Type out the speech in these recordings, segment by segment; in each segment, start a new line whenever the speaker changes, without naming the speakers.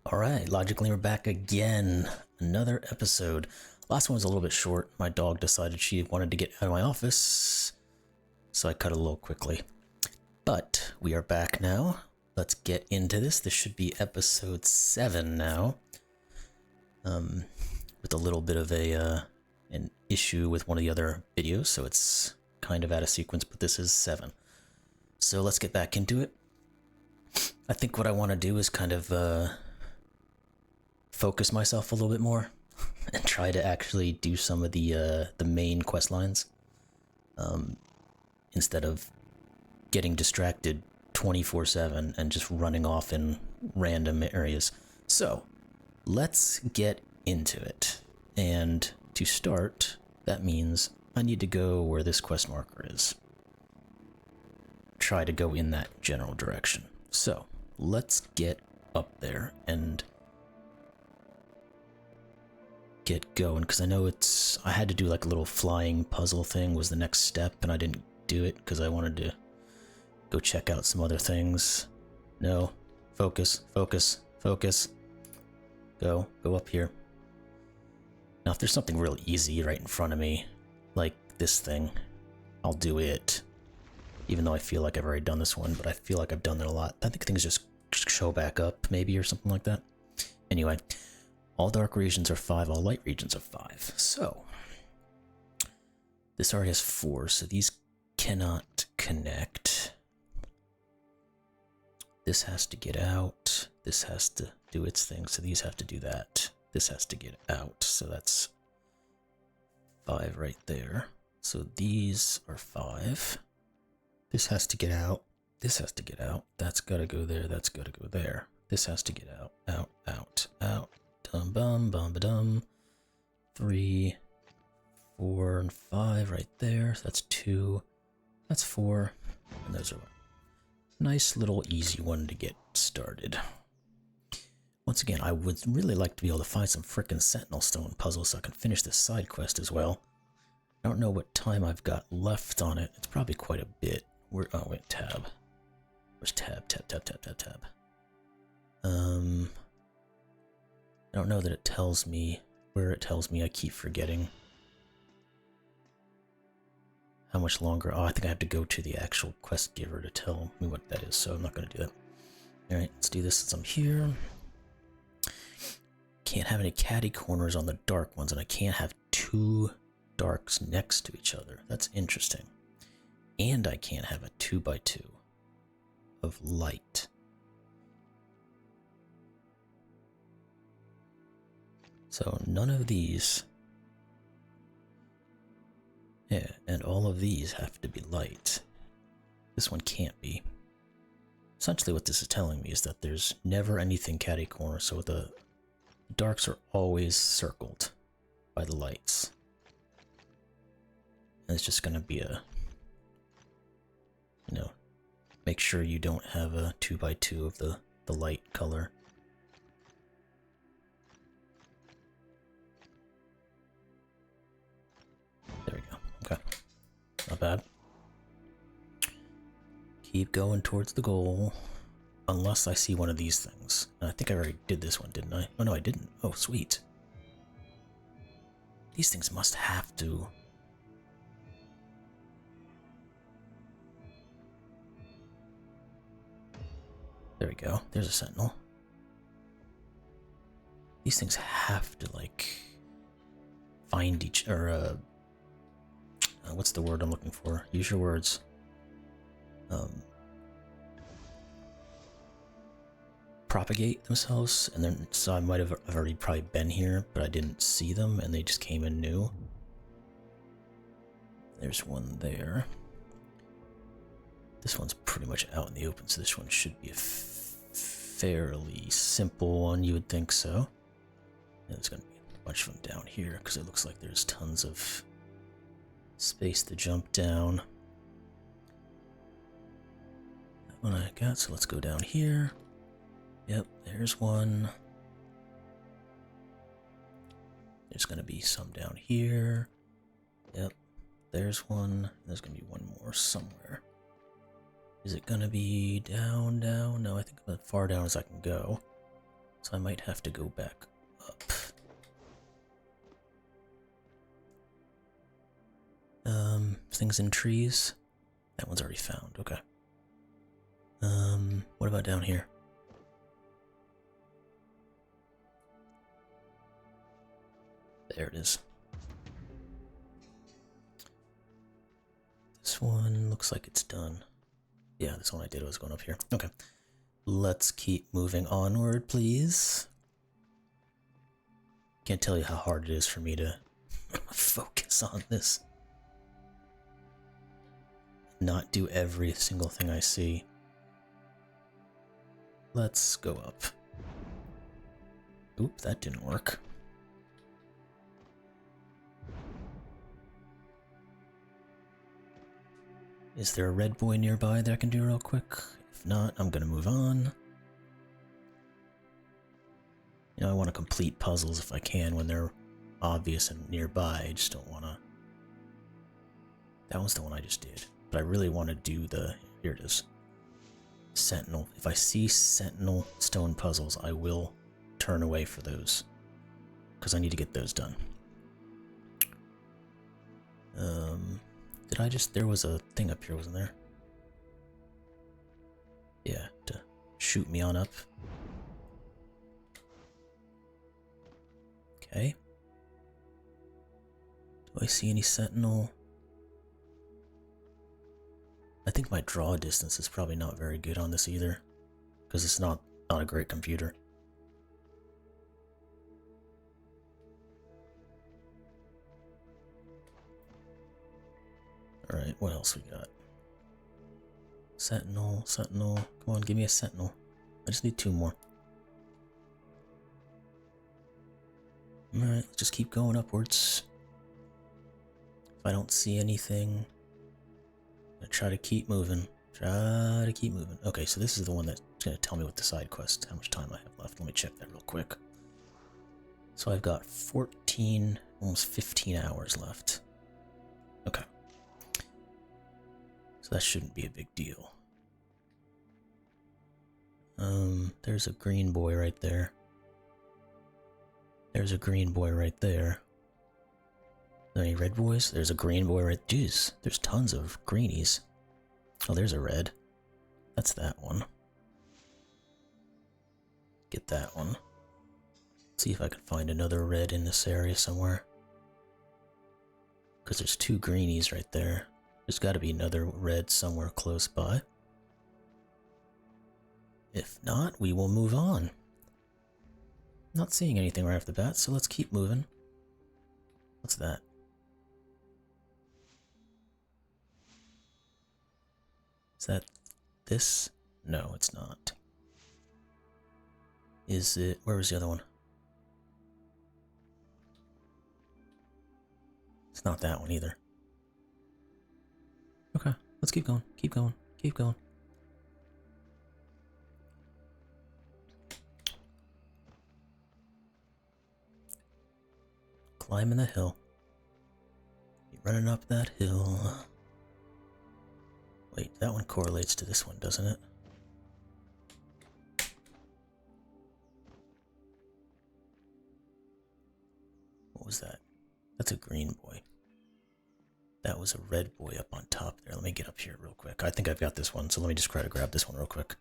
Alright, Logically we're back again. Another episode. Last one was a little bit short. My dog decided she wanted to get out of my office, so I cut it a little quickly. But we are back now. Let's get into this. This should be episode 7 now. With a little bit of an issue with one of the other videos, so it's kind of out of sequence, but this is 7. So let's get back into it. I think what I want to do is kind of focus myself a little bit more and try to actually do some of the main quest lines instead of getting distracted 24/7 and just running off in random areas. So let's get into it. And to start, that means I need to go where this quest marker is. Try to go in that general direction. So let's get up there and get going, because I know I had to do like a little flying puzzle thing was the next step, and I didn't do it because I wanted to go check out some other things. No, focus, focus, focus. Go up here. Now if there's something real easy right in front of me, like this thing, I'll do it. Even though I feel like I've already done this one, but I feel like I've done it a lot. I think things just show back up, maybe, or something like that. Anyway, all dark regions are 5, all light regions are 5. So, this already has 4, so these cannot connect. This has to get out. This has to do its thing, so these have to do that. This has to get out, so that's 5 right there. So these are 5. This has to get out. This has to get out. That's gotta go there. That's gotta go there. This has to get out. Out, out, out. Dum bum bum ba dum. 3, 4, and 5 right there. So that's 2. That's 4. And those are nice little easy one to get started. Once again, I would really like to be able to find some frickin' Sentinel Stone puzzles so I can finish this side quest as well. I don't know what time I've got left on it. It's probably quite a bit. Oh wait, tab. Where's tab? Tab. I don't know that it tells me where it tells me. I keep forgetting how much longer. Oh, I think I have to go to the actual quest giver to tell me what that is, so I'm not going to do that. Alright, let's do this since I'm here. Can't have any catty corners on the dark ones, and I can't have 2 darks next to each other. That's interesting. And I can't have a 2x2 of light. So none of these. Yeah, and all of these have to be light. This one can't be. Essentially what this is telling me is that there's never anything catty corner, so the darks are always circled by the lights. And it's just gonna be a, make sure you don't have a 2x2 of the light color. There we go. Okay. Not bad. Keep going towards the goal. Unless I see one of these things. And I think I already did this one, didn't I? Oh no, I didn't. Oh, sweet. These things must have to... There we go. There's a sentinel. These things have to, like, find each... or, what's the word I'm looking for? Use your words. Propagate themselves, and then so I might have already probably been here, but I didn't see them, and they just came in new. There's one there. This one's pretty much out in the open, so this one should be a fairly simple one, you would think so. And there's gonna be a bunch of them down here, because it looks like there's tons of space to jump down. That one I got, so let's go down here. Yep, there's one. There's gonna be some down here. Yep, there's one. There's gonna be one more somewhere. Is it gonna be down? No, I think I'm as far down as I can go. So I might have to go back up. Things in trees? That one's already found, okay. What about down here? There it is. This one looks like it's done. Yeah, this one I did was going up here. Okay. Let's keep moving onward, please. Can't tell you how hard it is for me to focus on this. Not do every single thing I see. Let's go up. Oop, that didn't work. Is there a red boy nearby that I can do real quick? If not, I'm gonna move on. You know, I want to complete puzzles if I can when they're obvious and nearby. I just don't want to... That was the one I just did. But I really want to do the... Here it is. Sentinel. If I see Sentinel stone puzzles, I will turn away for those. Because I need to get those done. Did I just... There was a thing up here, wasn't there? Yeah, to shoot me on up. Okay. Do I see any Sentinel? I think my draw distance is probably not very good on this either. Because it's not a great computer. Alright, what else we got? Sentinel, Sentinel. Come on, give me a Sentinel. I just need 2 more. Alright, let's just keep going upwards. If I don't see anything, I'm gonna try to keep moving. Okay, so this is the one that's gonna tell me what the side quest, how much time I have left. Let me check that real quick. So I've got 14, almost 15 hours left. Okay. So that shouldn't be a big deal. There's a green boy right there. There's a green boy right there. Are there any red boys? There's a green boy right... Jeez, there's tons of greenies. Oh, there's a red. That's that one. Get that one. See if I can find another red in this area somewhere. Because there's 2 greenies right there. There's got to be another red somewhere close by. If not, we will move on. Not seeing anything right off the bat, so let's keep moving. What's that? Is that this? No, it's not. Is it... Where was the other one? It's not that one either. Okay, let's keep going, keep going, keep going. Climbing the hill. Keep running up that hill. Wait, that one correlates to this one, doesn't it? What was that? That's a green boy. That was a red boy up on top there. Let me get up here real quick. I think I've got this one, so let me just try to grab this one real quick.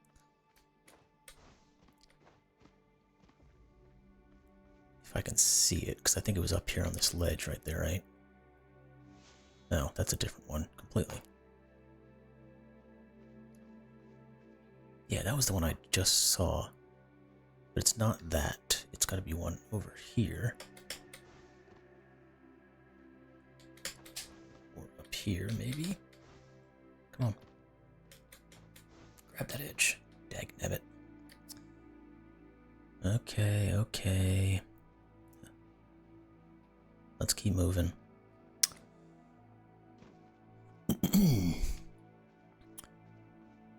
If I can see it, because I think it was up here on this ledge right there, right? No, that's a different one, completely. Yeah, that was the one I just saw. But it's not that. It's got to be one over here. Or up here, maybe? Come on. Grab that edge. Dagnabbit. Okay, okay. Let's keep moving. I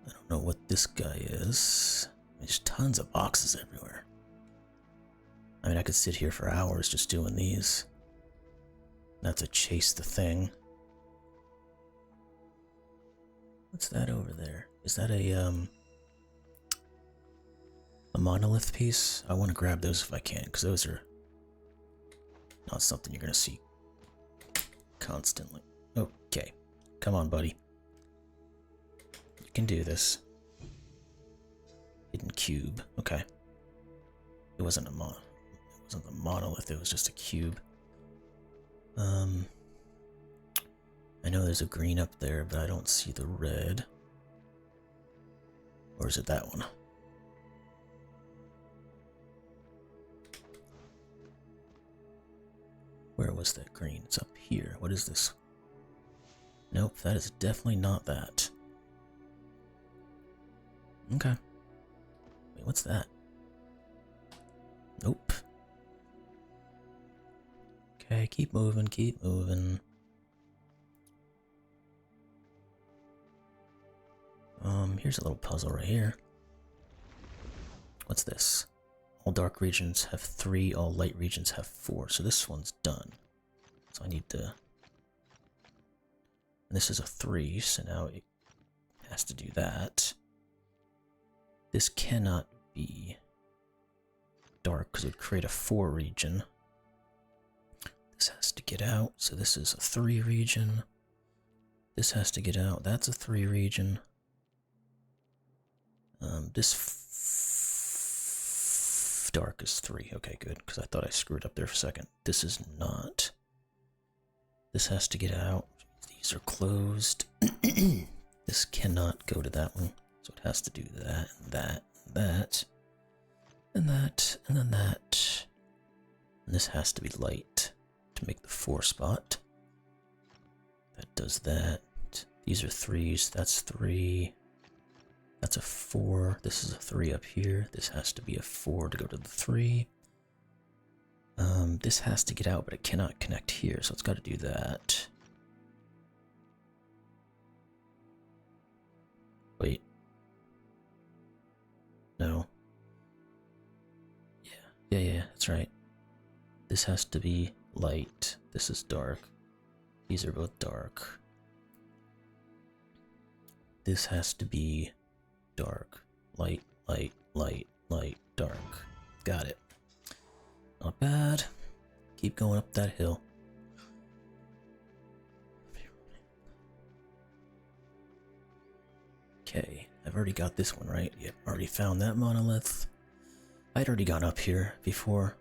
don't know what this guy is. There's tons of boxes everywhere. I mean, I could sit here for hours just doing these. Not to chase the thing. What's that over there? Is that a, a monolith piece. I want to grab those if I can, because those are not something you're going to see constantly. Okay. Come on, buddy. You can do this. Hidden cube. Okay. It wasn't a monolith, it was just a cube. I know there's a green up there, but I don't see the red. Or is it that one? Where was that green? It's up here. What is this? Nope, that is definitely not that. Okay. Wait, what's that? Nope. Okay, keep moving, keep moving. Here's a little puzzle right here. What's this? All dark regions have 3, all light regions have 4. So this one's done. So I need to... And this is a 3, so now it has to do that. This cannot be dark because it would create a 4 region. This has to get out, so this is a 3 region. This has to get out, that's a 3 region. This dark is 3. Okay, good, because I thought I screwed up there for a second. This is not. This has to get out. These are closed. This cannot go to that one, so it has to do that, and that, and that, and that, and then that. And this has to be light to make the 4 spot. That does that. These are 3s. That's 3. That's a 4. This is a 3 up here. This has to be a 4 to go to the 3. This has to get out, but it cannot connect here, so it's got to do that. Wait. No. Yeah, that's right. This has to be light. This is dark. These are both dark. This has to be dark. Light, light, light, light, dark. Got it. Not bad. Keep going up that hill. Okay, I've already got this one right. Yep, already found that monolith. I'd already gone up here before.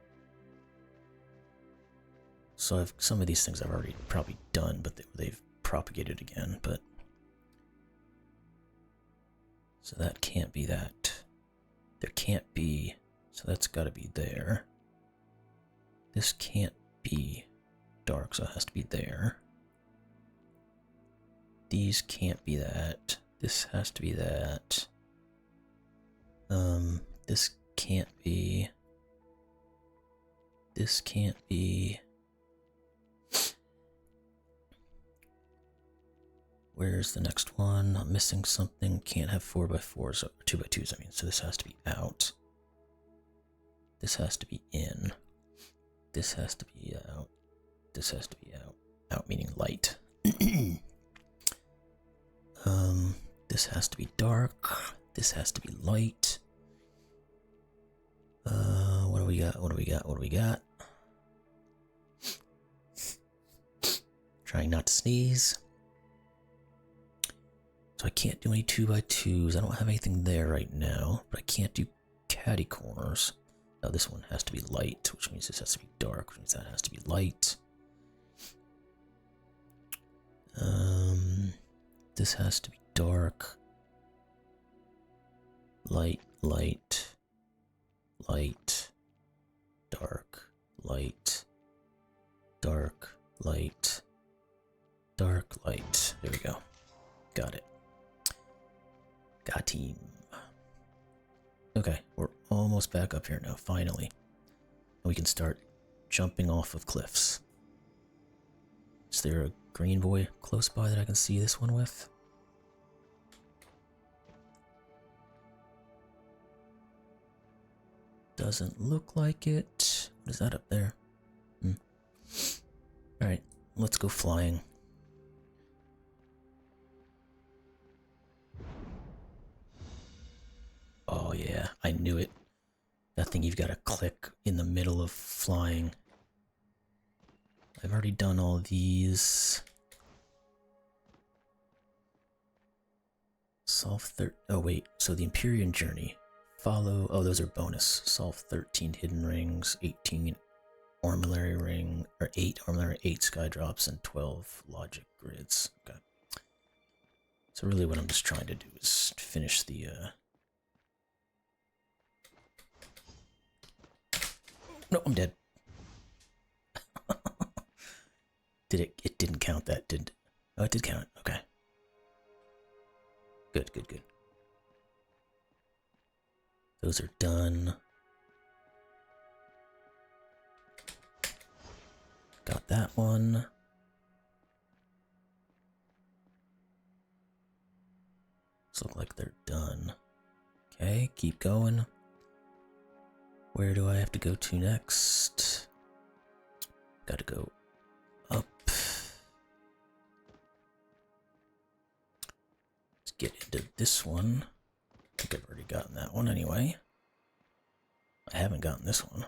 So some of these things I've already probably done, but they've propagated again, but... So that can't be that. There can't be, so that's gotta be there. This can't be dark, so it has to be there. These can't be that. This has to be that. This can't be. This can't be. Where's the next one? I'm missing something. Can't have 4x4s or 2x2s, I mean, so this has to be out. This has to be in. This has to be out. This has to be out. Out meaning light. This has to be dark. This has to be light. What do we got? What do we got? What do we got? Trying not to sneeze. So I can't do any 2x2s. I don't have anything there right now, but I can't do catty corners. Now this one has to be light, which means this has to be dark, which means that has to be light. This has to be dark. Light, light, light, dark, light, dark, light, dark, light. There we go. Got it. Got him. Okay, we're almost back up here now, finally. And we can start jumping off of cliffs. Is there a green boy close by that I can see this one with? Doesn't look like it. What is that up there? Alright, let's go flying. Oh yeah, I knew it. That thing you've got to click in the middle of flying. I've already done all these. Oh wait, so the Empyrean Journey. Follow, oh those are bonus. Solve 13 hidden rings, 18 Ormillary ring, or 8 Ormillary, 8 sky drops, and 12 logic grids. Okay. So really what I'm just trying to do is finish the, No, I'm dead. It didn't count that, did it? Oh, it did count, okay. Good, good, good. Those are done. Got that one. These look like they're done. Okay, keep going. Where do I have to go to next? Gotta go up. Let's get into this one. I think I've already gotten that one anyway. I haven't gotten this one.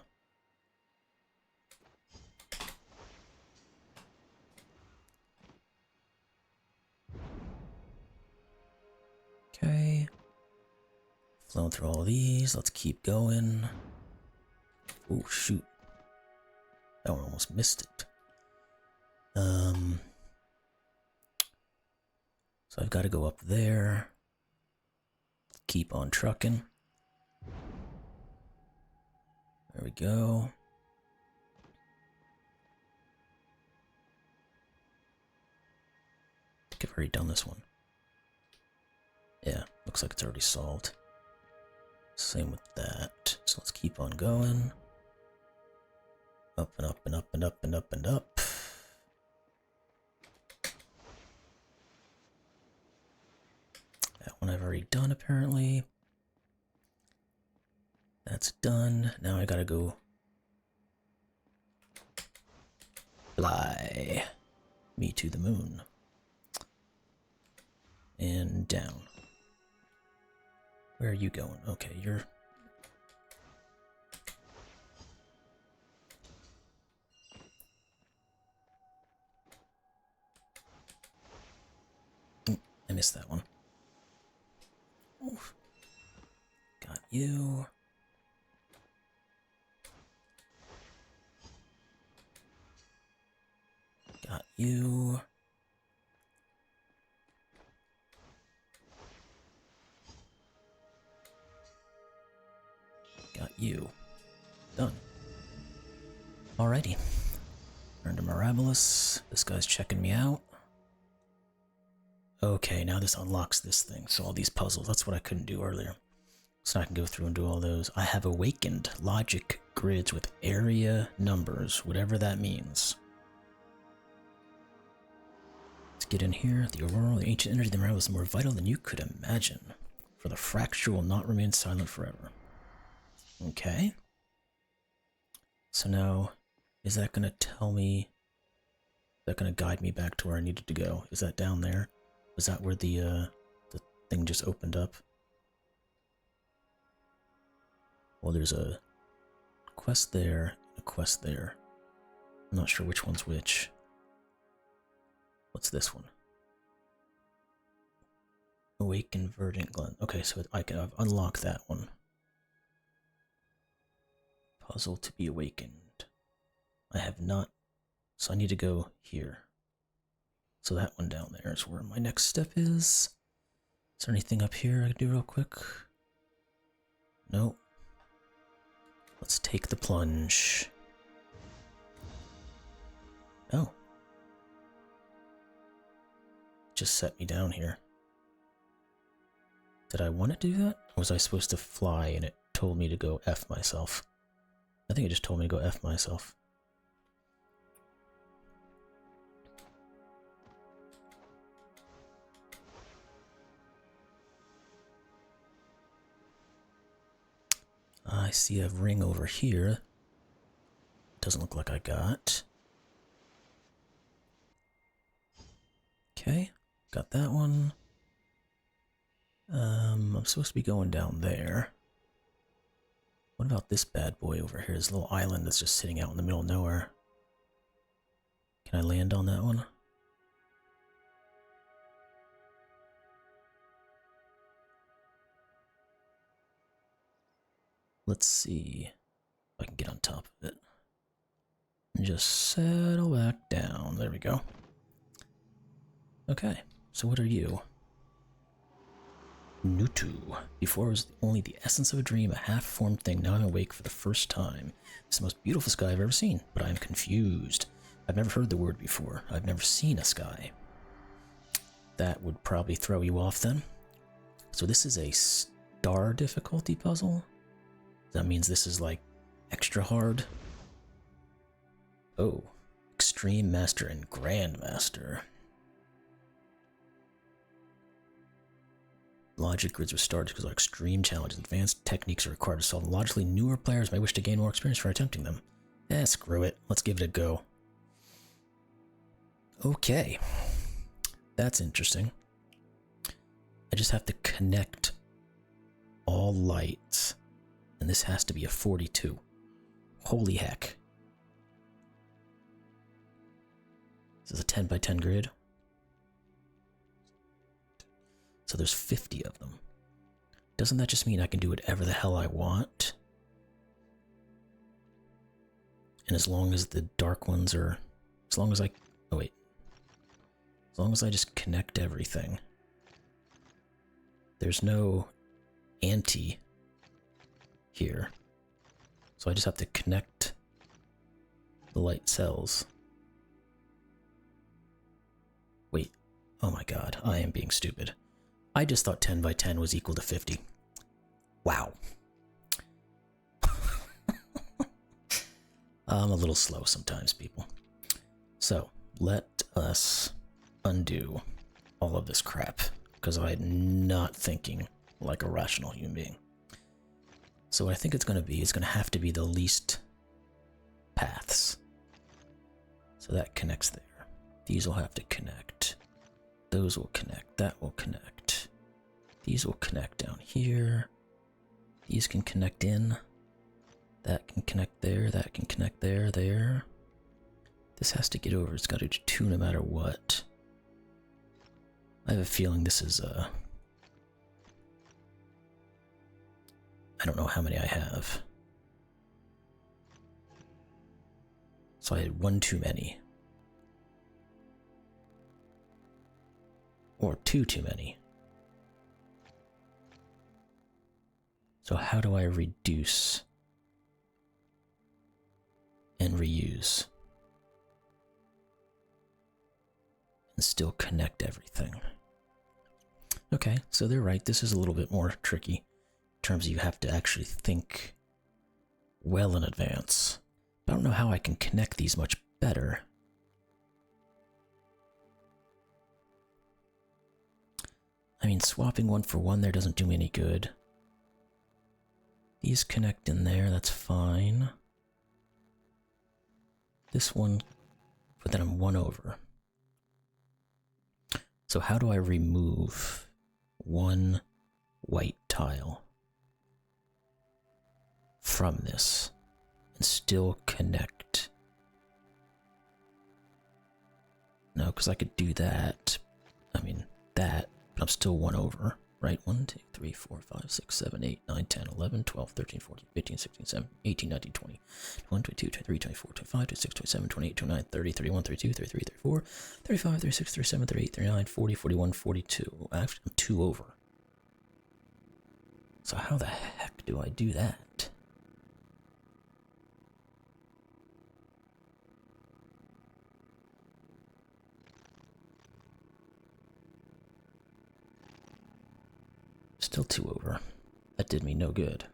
Okay. Flown through all these. Let's keep going. Oh, shoot. That one almost missed it. So I've got to go up there. Keep on trucking. There we go. I think I've already done this one. Yeah, looks like it's already solved. Same with that. So let's keep on going. Up and up and up and up and up and up. That one I've already done apparently. That's done. Now I gotta go fly me to the moon. And down. Where are you going? Okay, you're... I missed that one. Oof. Got you. Got you. Got you. Done. Alrighty. Earned a Mirabilis. This guy's checking me out. Okay, now this unlocks this thing. So all these puzzles, that's what I couldn't do earlier. So I can go through and do all those. I have awakened logic grids with area numbers, whatever that means. Let's get in here. The auroral, the ancient energy of the Mirabilis is more vital than you could imagine. For the fracture will not remain silent forever. Okay. So now, is that going to tell me, is that going to guide me back to where I needed to go? Is that down there? Was that where the thing just opened up? Well, there's a quest there, a quest there. I'm not sure which one's which. What's this one? Awaken Verdant Glen. Okay, so I've unlocked that one. Puzzle to be awakened. I have not, so I need to go here. So that one down there is where my next step is. Is there anything up here I can do real quick? Nope. Let's take the plunge. Oh. Just set me down here. Did I want to do that? Or was I supposed to fly and it told me to go F myself? I think it just told me to go F myself. I see a ring over here. Doesn't look like I got. Okay, got that one. I'm supposed to be going down there. What about this bad boy over here? This little island that's just sitting out in the middle of nowhere. Can I land on that one? Let's see if I can get on top of it. And just settle back down. There we go. Okay, so what are you? Nutu. Before it was only the essence of a dream, a half-formed thing. Now I'm awake for the first time. It's the most beautiful sky I've ever seen, but I am confused. I've never heard the word before. I've never seen a sky. That would probably throw you off then. So this is a star difficulty puzzle? That means this is like extra hard? Oh, Extreme Master and Grandmaster. Logic grids were started because of extreme challenges. Advanced techniques are required to solve them. Logically, newer players may wish to gain more experience for attempting them. Screw it. Let's give it a go. Okay. That's interesting. I just have to connect all lights. And this has to be a 42. Holy heck. This is a 10 by 10 grid. So there's 50 of them. Doesn't that just mean I can do whatever the hell I want? And as long as the dark ones are... As long as I... Oh wait. As long as I just connect everything. There's no anti here. So I just have to connect the light cells. Wait. Oh my god. I am being stupid. I just thought 10 by 10 was equal to 50. Wow. I'm a little slow sometimes, people. So, let us undo all of this crap, because I'm not thinking like a rational human being. So what I think it's going to have to be the least paths. So that connects there. These will have to connect. Those will connect. That will connect. These will connect down here. These can connect in. That can connect there. That can connect there. There. This has to get over. It's got to do 2 no matter what. I have a feeling this is I don't know how many I have. So I had 1 too many. Or 2 too many. So how do I reduce and reuse and still connect everything? Okay, so they're right. This is a little bit more tricky in terms of you have to actually think well in advance. But I don't know how I can connect these much better. I mean, swapping 1 for 1 there doesn't do me any good. These connect in there, that's fine. This one, but then I'm 1 over. So how do I remove 1 white tile from this and still connect? No, because I could do that. I mean, that, but I'm still 1 over. Right, 1, 2, 3, 4, 5, 6, 7, 8, 9, 10, 11, 12, 13, 14, 15, 16, 17, 18, 19, 20, 21, 22, 23, 24, 25, 26, 27, 28, 29, 30, 31, 32, 33, 34, 35, 36, 37, 38, 39, 40, 41, 42. Actually, I'm 2 over. So how the heck do I do that? Still 2 over. That did me no good.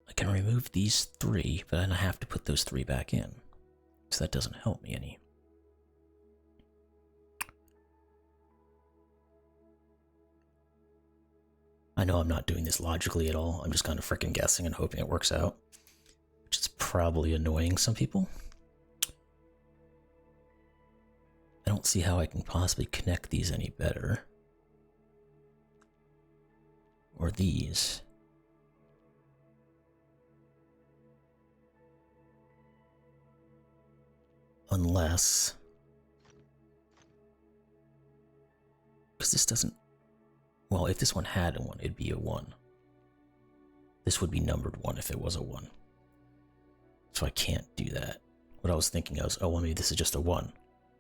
I can remove these 3, but then I have to put those 3 back in. So that doesn't help me any. I know I'm not doing this logically at all. I'm just kind of freaking guessing and hoping it works out. Which is probably annoying some people. don't see how I can possibly connect these any better. Or these. Unless... because this doesn't... well, if this one had a 1, it'd be a 1. This would be numbered 1 if it was a 1. So I can't do that. What I was thinking was, oh, well, maybe this is just a 1.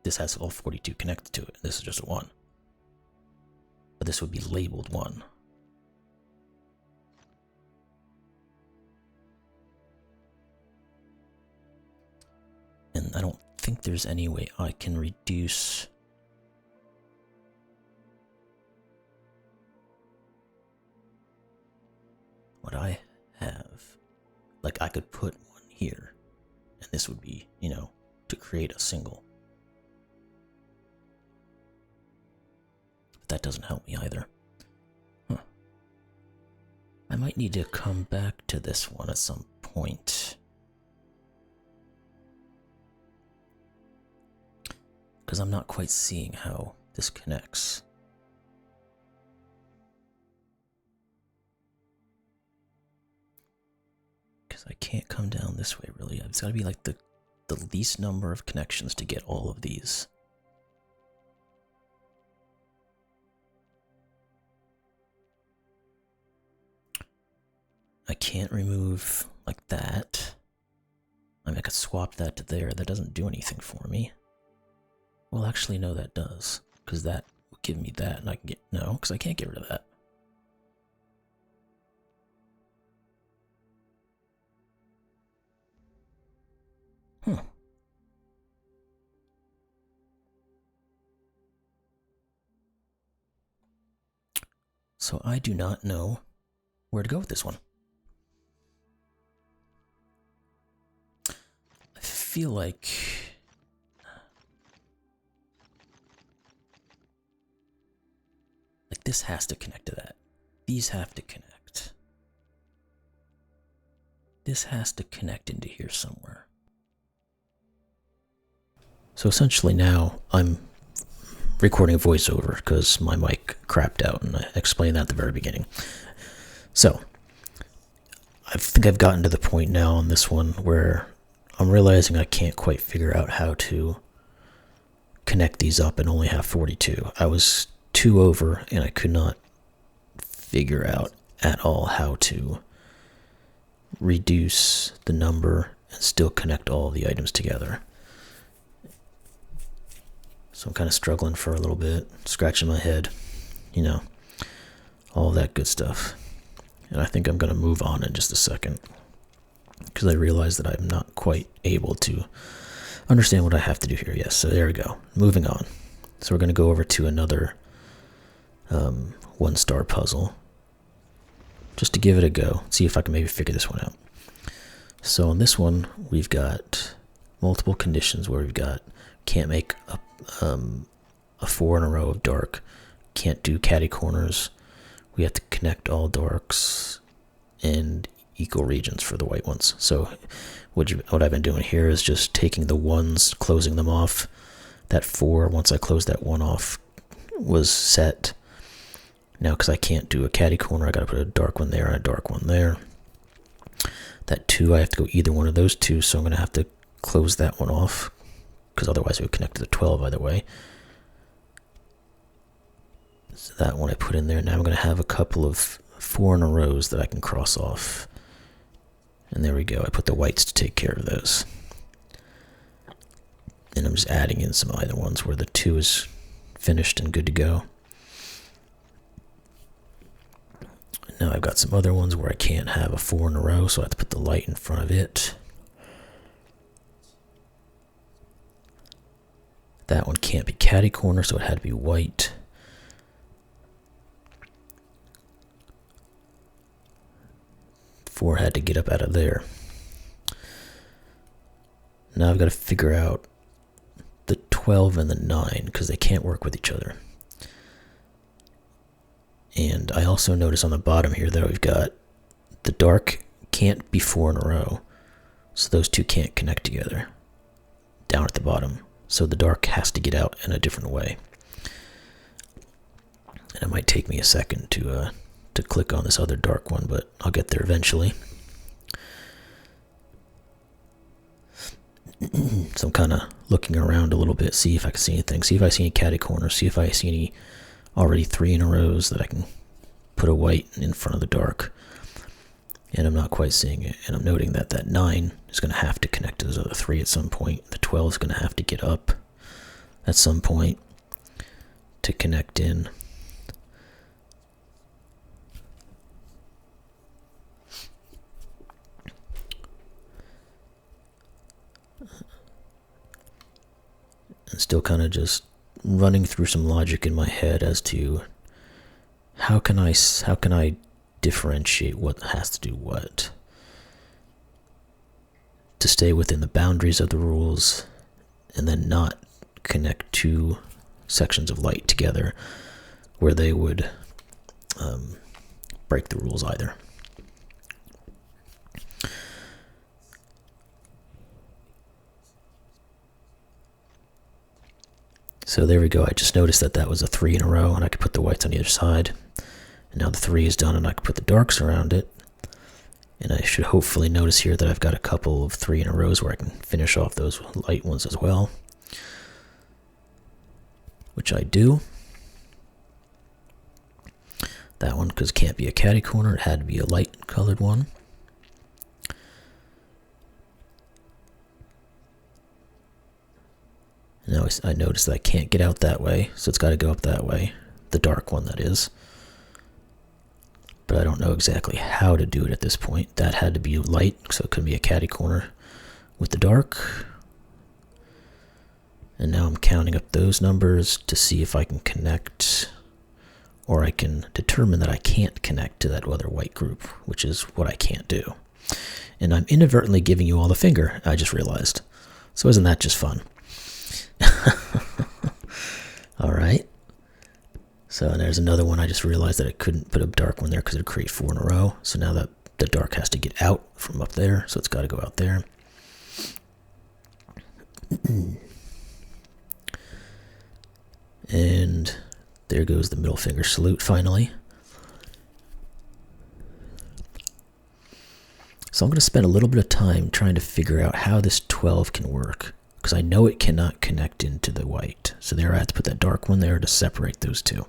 This has all 42 connected to it. This is just a 1. But this would be labeled 1. And I don't think there's any way I can reduce... what I have. Like, I could put 1 here, and this would be, you know, to create a single. But that doesn't help me either. Huh. I might need to come back to this one at some point. Because I'm not quite seeing how this connects. Because I can't come down this way, really. It's got to be like the least number of connections to get all of these. I can't remove like that. I mean, I could swap that to there. That doesn't do anything for me. Well, actually, no, that does. Because that will give me that, and I can get... no, because I can't get rid of that. So I do not know where to go with this one. I feel like... this has to connect to that. These have to connect. This has to connect into here somewhere. So essentially now I'm recording a voiceover because my mic crapped out, and I explained that at the very beginning. So I think I've gotten to the point now on this one where I'm realizing I can't quite figure out how to connect these up and only have 42. I was 2 over, and I could not figure out at all how to reduce the number and still connect all the items together. So I'm kind of struggling for a little bit, scratching my head, you know, all that good stuff. And I think I'm going to move on in just a second, because I realize that I'm not quite able to understand what I have to do here. Yes, so there we go. Moving on. So we're going to go over to another 1-star puzzle, just to give it a go, see if I can maybe figure this one out. So on this one, we've got multiple conditions where we've got can't make a 4 in a row of dark, can't do catty corners, we have to connect all darks, and equal regions for the white ones. So what I've been doing here is just taking the 1s, closing them off. That 4, once I closed that 1 off, was set. Now, because I can't do a catty corner, I got to put a dark one there and a dark one there. That 2, I have to go either one of those 2, so I'm going to have to close that one off, because otherwise it would connect to the 12 either way. So that one I put in there. Now I'm going to have a couple of 4 in a rows that I can cross off. And there we go. I put the whites to take care of those. And I'm just adding in some other ones where the 2 is finished and good to go. Now I've got some other ones where I can't have a 4 in a row, so I have to put the light in front of it. That one can't be catty corner, so it had to be white. Four had to get up out of there. Now I've got to figure out the 12 and the 9, because they can't work with each other. And I also notice on the bottom here that we've got the dark can't be 4 in a row, so those 2 can't connect together down at the bottom. so the dark has to get out in a different way. And it might take me a second to click on this other dark one, but I'll get there eventually. So I'm kind of looking around a little bit, see if I can see anything, see if I see any catty corners, see if I see any already 3 in a rows that I can put a white in front of the dark. And I'm not quite seeing it. And I'm noting that that 9 is going to have to connect to those other 3 at some point. The 12 is going to have to get up at some point to connect in. And still kind of just running through some logic in my head as to how can I differentiate what has to do what to stay within the boundaries of the rules and then not connect 2 sections of light together where they would break the rules either. So there we go. I just noticed that that was a 3 in a row, and I could put the whites on either side. And now the 3 is done, and I can put the darks around it. And I should hopefully notice here that I've got a couple of 3 in a rows where I can finish off those light ones as well, which I do. That one, because it can't be a catty corner, it had to be a light colored one. Now I notice that I can't get out that way, so it's got to go up that way. The dark one, that is. But I don't know exactly how to do it at this point. That had to be light, so it couldn't be a catty corner with the dark. And now I'm counting up those numbers to see if I can connect, or I can determine that I can't connect to that other white group, which is what I can't do. And I'm inadvertently giving you all the finger, I just realized. So isn't that just fun? All right. So there's another one. I just realized that I couldn't put a dark one there because it would create 4 in a row. So now that the dark has to get out from up there, so it's got to go out there. And there goes the middle finger salute finally. So I'm going to spend a little bit of time trying to figure out how this 12 can work, because I know it cannot connect into the white. So there I have to put that dark one there to separate those 2.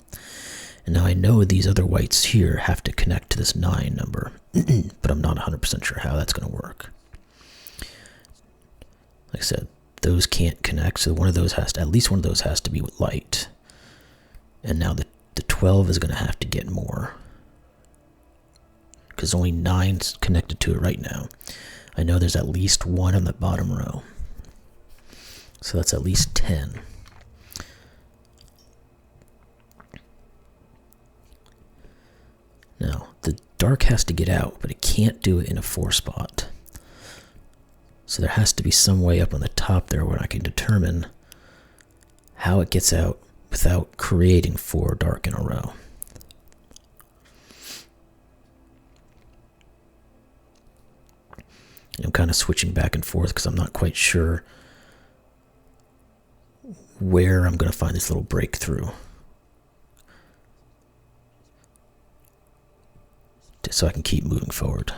And now I know these other whites here have to connect to this 9 number, but I'm not 100% sure how that's going to work. Like I said, those can't connect, so one of those has to, at least one of those has to be with light. And now the 12 is going to have to get more, because only 9's connected to it right now. I know there's at least 1 on the bottom row. So that's at least 10. Now, the dark has to get out, but it can't do it in a 4 spot. So there has to be some way up on the top there where I can determine how it gets out without creating 4 dark in a row. And I'm kind of switching back and forth because I'm not quite sure where I'm going to find this little breakthrough. So I can keep moving forward.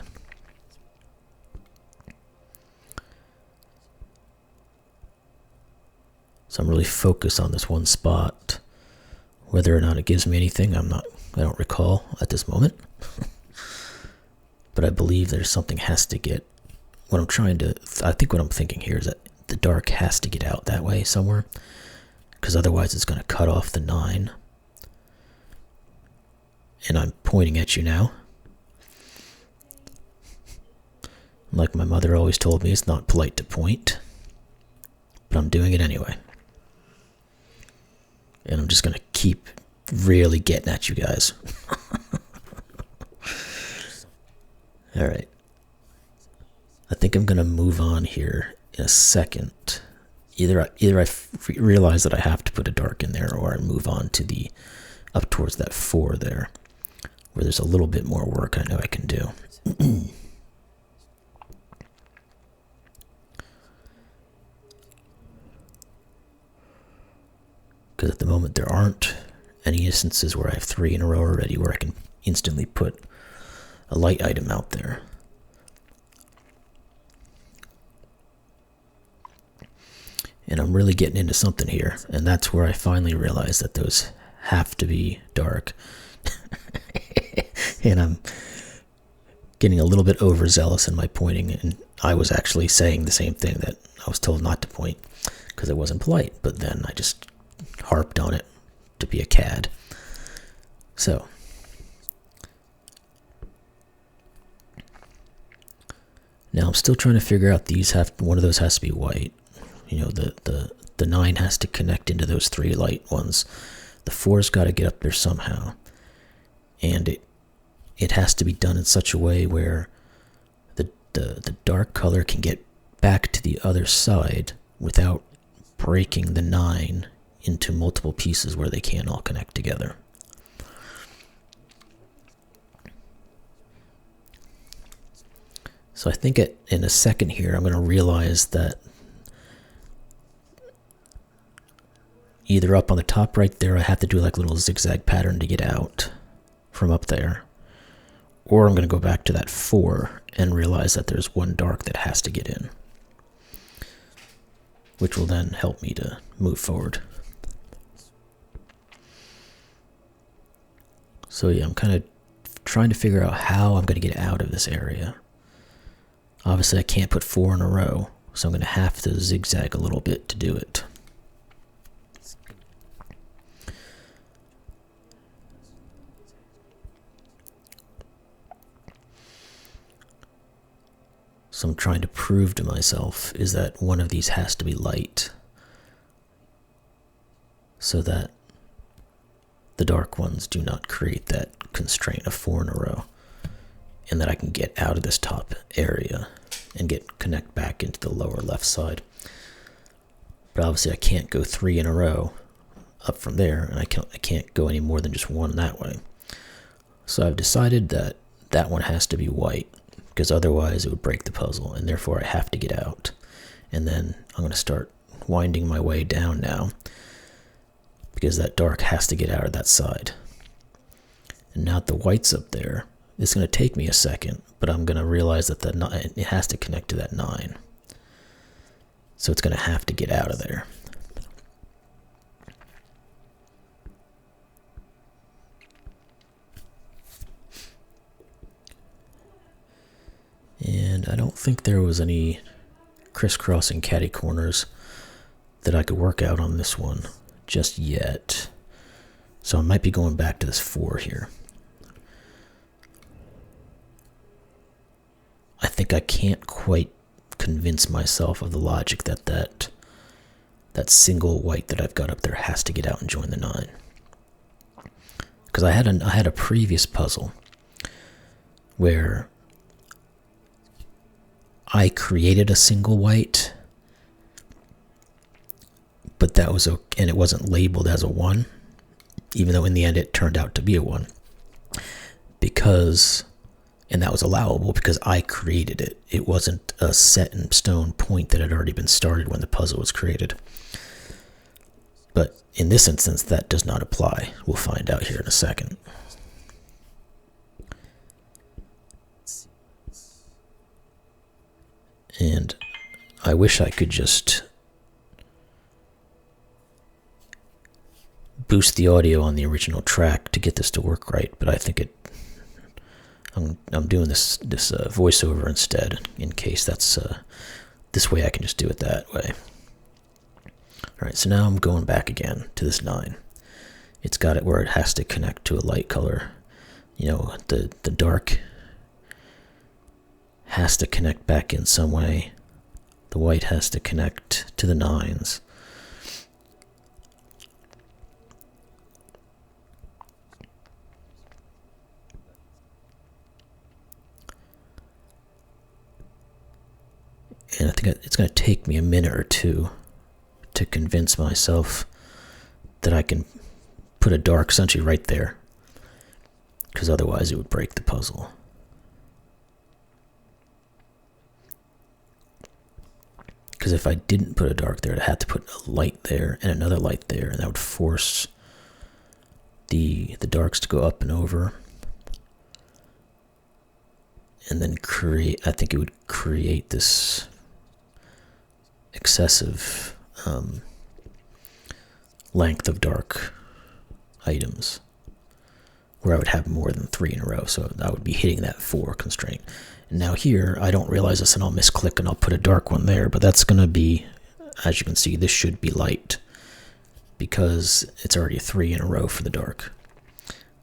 So I'm really focused on this one spot. Whether or not it gives me anything, I don't recall at this moment. But I believe there's something has to get, I think what I'm thinking here is that the dark has to get out that way somewhere, because otherwise it's going to cut off the 9. And I'm pointing at you now. Like my mother always told me, it's not polite to point, but I'm doing it anyway. And I'm just going to keep really getting at you guys. All right. I think I'm going to move on here in a second. Either I realize that I have to put a dark in there, or I move on to the up towards that 4 there, where there's a little bit more work I know I can do. because at the moment there aren't any instances where I have 3 in a row already where I can instantly put a light item out there. And I'm really getting into something here, and that's where I finally realized that those have to be dark. And I'm getting a little bit overzealous in my pointing, and I was actually saying the same thing that I was told not to point because it wasn't polite, but then I just harped on it to be a cad. So now I'm still trying to figure out one of those has to be white. You know, the 9 has to connect into those 3 light ones. The 4's got to get up there somehow. And it has to be done in such a way where the dark color can get back to the other side without breaking the 9 into multiple pieces where they can't all connect together. So I think in a second here I'm going to realize that either up on the top right there I have to do like a little zigzag pattern to get out from up there, or I'm going to go back to that 4 and realize that there's one dark that has to get in, which will then help me to move forward. So yeah, I'm kind of trying to figure out how I'm going to get out of this area. Obviously I can't put 4 in a row, so I'm going to have to zigzag a little bit to do it. So I'm trying to prove to myself is that one of these has to be light so that the dark ones do not create that constraint of 4 in a row, and that I can get out of this top area and connect back into the lower left side. But obviously I can't go 3 in a row up from there, and I can't go any more than just 1 that way. So I've decided that that one has to be white, because otherwise it would break the puzzle, and therefore I have to get out. And then I'm going to start winding my way down now, because that dark has to get out of that side. And now that the white's up there, it's going to take me a second, but I'm going to realize that it has to connect to that 9. So it's going to have to get out of there. And I don't think there was any crisscrossing catty corners that I could work out on this one just yet. So I might be going back to this 4 here. I think I can't quite convince myself of the logic that single white that I've got up there has to get out and join the 9. Because I had a previous puzzle where I created a single white, but that was okay, and it wasn't labeled as a 1, even though in the end it turned out to be a 1. And that was allowable because I created it. It wasn't a set in stone point that had already been started when the puzzle was created. But in this instance, that does not apply. We'll find out here in a second. And I wish I could just boost the audio on the original track to get this to work right, but I think I'm doing this voiceover instead, in case that's this way I can just do it that way. Alright, so now I'm going back again to this 9. It's got it where it has to connect to a light color. You know, the dark has to connect back in some way. The white has to connect to the 9s. And I think it's going to take me a minute or two to convince myself that I can put a dark essentially right there, because otherwise it would break the puzzle. because if I didn't put a dark there, I'd have to put a light there and another light there, and that would force the darks to go up and over, and then I think it would create this excessive length of dark items where I would have more than 3 in a row, so I would be hitting that 4 constraint. And now here, I don't realize this, and I'll misclick and I'll put a dark one there, but that's going to be, as you can see, this should be light because it's already a 3 in a row for the dark.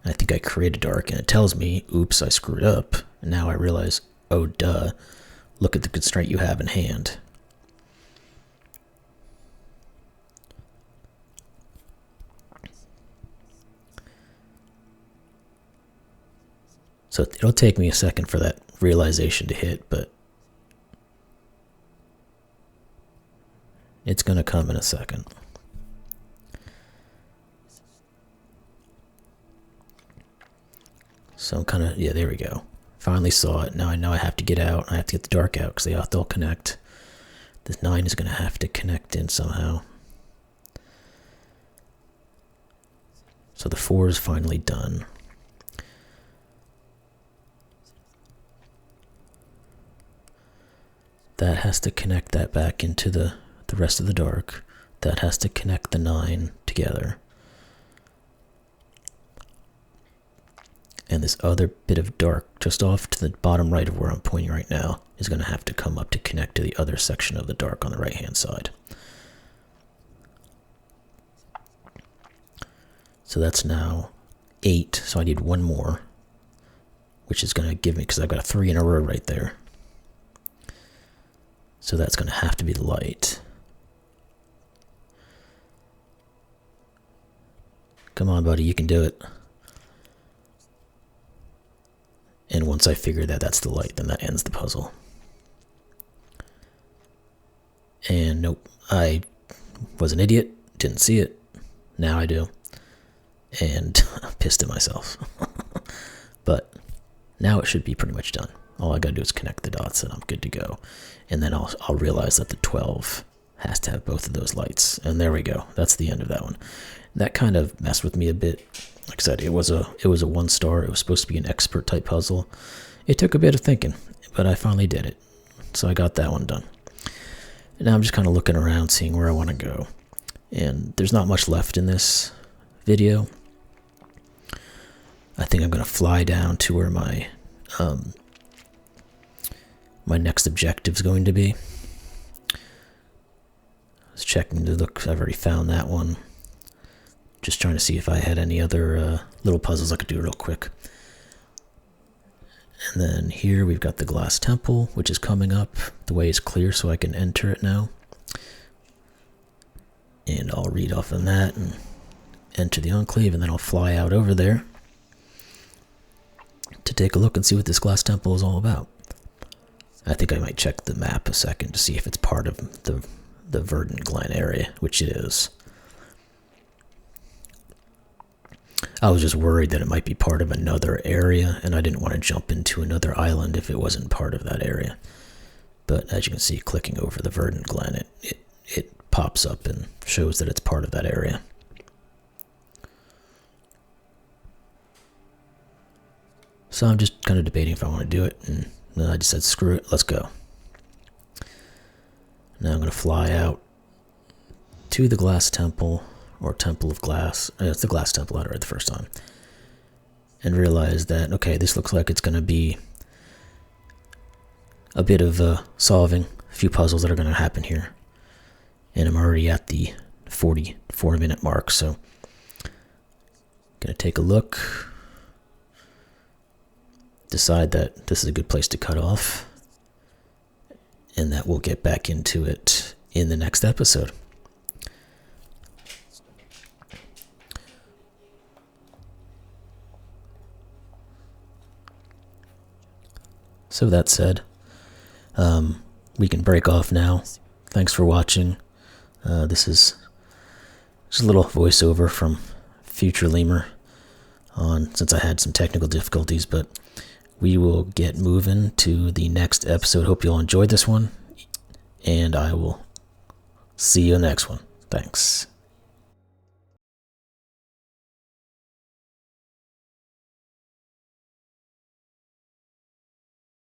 I think I created dark, and it tells me, oops, I screwed up. And now I realize, oh duh, look at the constraint you have in hand. So it'll take me a second for that realization to hit, but it's going to come in a second. So I'm kind of, yeah, there we go. Finally saw it. Now I know I have to get out. I have to get the dark out because they all connect. This 9 is going to have to connect in somehow. So the 4 is finally done. That has to connect that back into the rest of the dark. That has to connect the 9 together. And this other bit of dark just off to the bottom right of where I'm pointing right now is going to have to come up to connect to the other section of the dark on the right hand side. So that's now 8, so I need 1 more, which is going to give me, because I've got a 3 in a row right there. So that's going to have to be the light. Come on, buddy, you can do it. And once I figure that that's the light, then that ends the puzzle. And nope, I was an idiot, didn't see it. Now I do. And I'm pissed at myself. But now it should be pretty much done. All I gotta do is connect the dots and I'm good to go. And then I'll realize that the 12 has to have both of those lights. And there we go. That's the end of that one. That kind of messed with me a bit. Like I said, it was a 1 star. It was supposed to be an expert type puzzle. It took a bit of thinking, but I finally did it. So I got that one done. And now I'm just kind of looking around, seeing where I want to go. And there's not much left in this video. I think I'm going to fly down to where my next objective is going to be. I was checking to look. I've already found that one. Just trying to see if I had any other little puzzles I could do real quick. And then here we've got the glass temple, which is coming up. The way is clear, so I can enter it now. And I'll read off on that and enter the enclave, and then I'll fly out over there to take a look and see what this glass temple is all about. I think I might check the map a second to see if it's part of the Verdant Glen area, which it is. I was just worried that it might be part of another area, and I didn't want to jump into another island if it wasn't part of that area. But as you can see, clicking over the Verdant Glen, it pops up and shows that it's part of that area. So I'm just kind of debating if I want to do it, and then I just said, screw it, let's go. Now I'm going to fly out to the glass temple, or temple of glass. It's the glass temple I read the first time. And realize that, okay, this looks like it's going to be a bit of solving a few puzzles that are going to happen here. And I'm already at the 44-minute mark, so I'm going to take a look. Decide that this is a good place to cut off. And that we'll get back into it in the next episode. So that said, we can break off now. Thanks for watching. This is just a little voiceover from future Lemur since I had some technical difficulties, but we will get moving to the next episode. Hope you all enjoyed this one, and I will See you next one. Thanks.